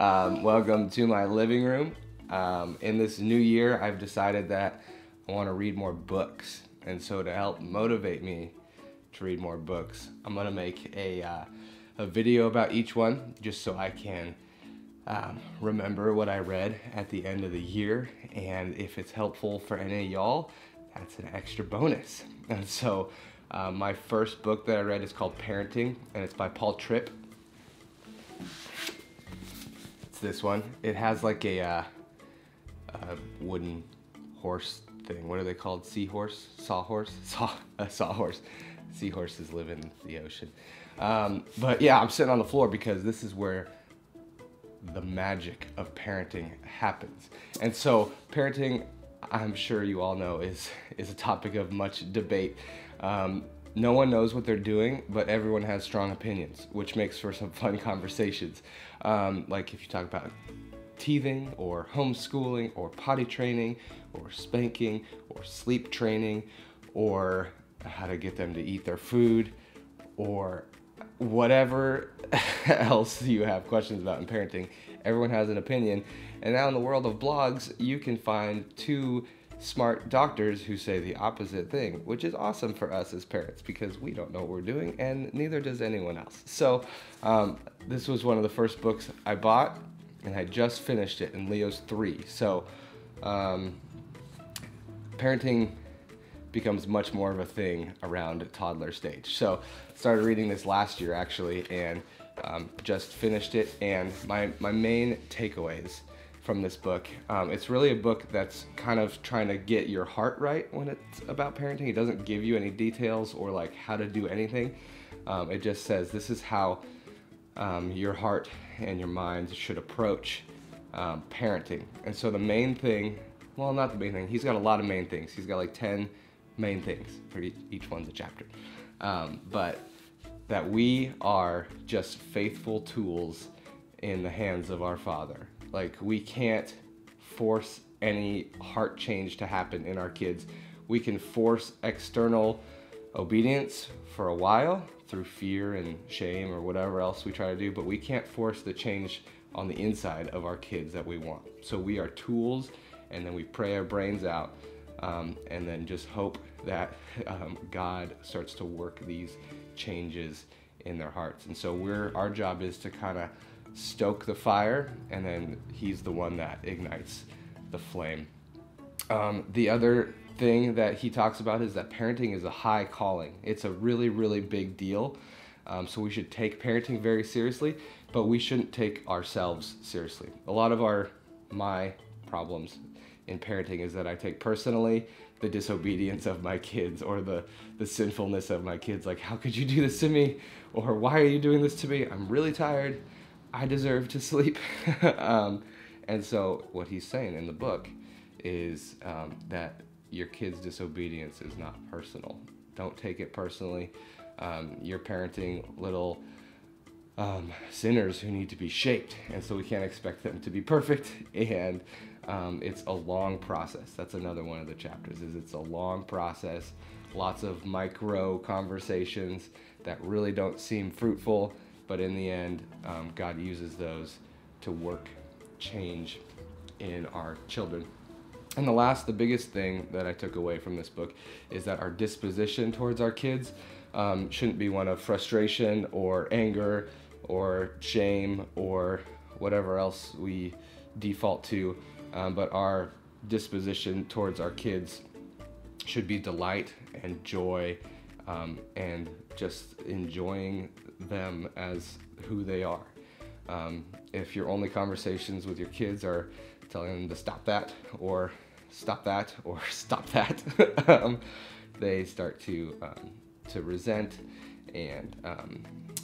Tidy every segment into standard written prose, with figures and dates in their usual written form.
Welcome to my living room. In this new year, I've decided that I want to read more books. And so to help motivate me to read more books, I'm going to make a video about each one just so I can remember what I read at the end of the year. And if it's helpful for any of y'all, that's an extra bonus. And so my first book that I read is called Parenting, and it's by Tripp. It's this one. It has like a wooden horse thing. What are they called? Seahorse? Sawhorse? Sawhorse. Seahorses live in the ocean. But yeah, I'm sitting on the floor because this is where the magic of parenting happens. And so parenting, I'm sure you all know, is a topic of much debate. No one knows what they're doing, but everyone has strong opinions, which makes for some fun conversations. Like if you talk about teething or homeschooling or potty training or spanking or sleep training or how to get them to eat their food or whatever else you have questions about in parenting, everyone has an opinion. And now in the world of blogs, you can find two smart doctors who say the opposite thing, which is awesome for us as parents because we don't know what we're doing and neither does anyone else. So this was one of the first books I bought and I just finished it, and Leo's 3. So parenting becomes much more of a thing around toddler stage. So started reading this last year actually, and just finished it. And my main takeaways from this book, it's really a book that's kind of trying to get your heart right when it's about parenting. It doesn't give you any details or like how to do anything. It just says this is how your heart and your mind should approach parenting. And so the main thing, well, not the main thing, he's got a lot of main things. He's got like 10 main things for each one's a chapter. But that we are just faithful tools in the hands of our Father. Like we can't force any heart change to happen in our kids. We can force external obedience for a while through fear and shame or whatever else we try to do, but we can't force the change on the inside of our kids that we want. So we are tools, and then we pray our brains out, and then just hope that God starts to work these changes in their hearts. And so our job is to kind of stoke the fire, and then he's the one that ignites the flame. The other thing that he talks about is that parenting is a high calling. It's a really, really big deal. So we should take parenting very seriously, but we shouldn't take ourselves seriously. A lot of my problems in parenting is that I take personally the disobedience of my kids or the sinfulness of my kids. Like, how could you do this to me? Or why are you doing this to me? I'm really tired. I deserve to sleep. And so what he's saying in the book is that your kid's disobedience is not personal. Don't take it personally. You're parenting little sinners who need to be shaped, and so we can't expect them to be perfect. And it's a long process. That's another one of the chapters. It's a long process. Lots of micro conversations that really don't seem fruitful, but in the end, God uses those to work change in our children. And the biggest thing that I took away from this book is that our disposition towards our kids shouldn't be one of frustration or anger or shame or whatever else we default to, but our disposition towards our kids should be delight and joy, and just enjoying them as who they are. If your only conversations with your kids are telling them to stop that or stop that or stop that, they start to resent. And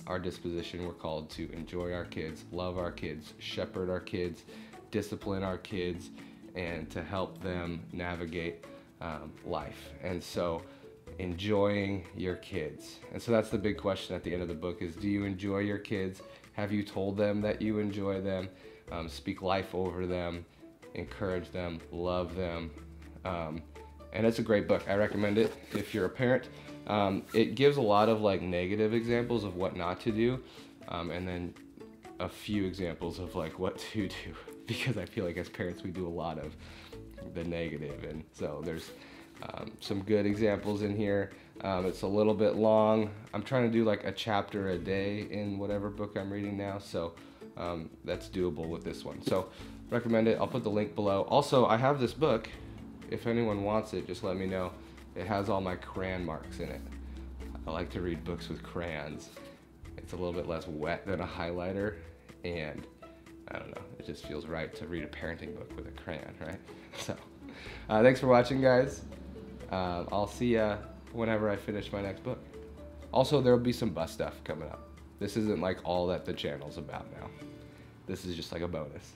our disposition, we're called to enjoy our kids, love our kids, shepherd our kids, discipline our kids, and to help them navigate life. And so enjoying your kids. And so that's the big question at the end of the book is, do you enjoy your kids? Have you told them that you enjoy them? Speak life over them, encourage them, love them. And it's a great book. I recommend it if you're a parent. It gives a lot of like negative examples of what not to do, and then a few examples of like what to do, because I feel like as parents we do a lot of the negative, and so there's some good examples in here. It's a little bit long. I'm trying to do like a chapter a day in whatever book I'm reading now, so that's doable with this one. So recommend it. I'll put the link below. Also, I have this book. If anyone wants it, just let me know. It has all my crayon marks in it. I like to read books with crayons. It's a little bit less wet than a highlighter, and I don't know, it just feels right to read a parenting book with a crayon, right? So, thanks for watching, guys. I'll see ya whenever I finish my next book. Also, there'll be some bus stuff coming up. This isn't like all that the channel's about now. This is just like a bonus.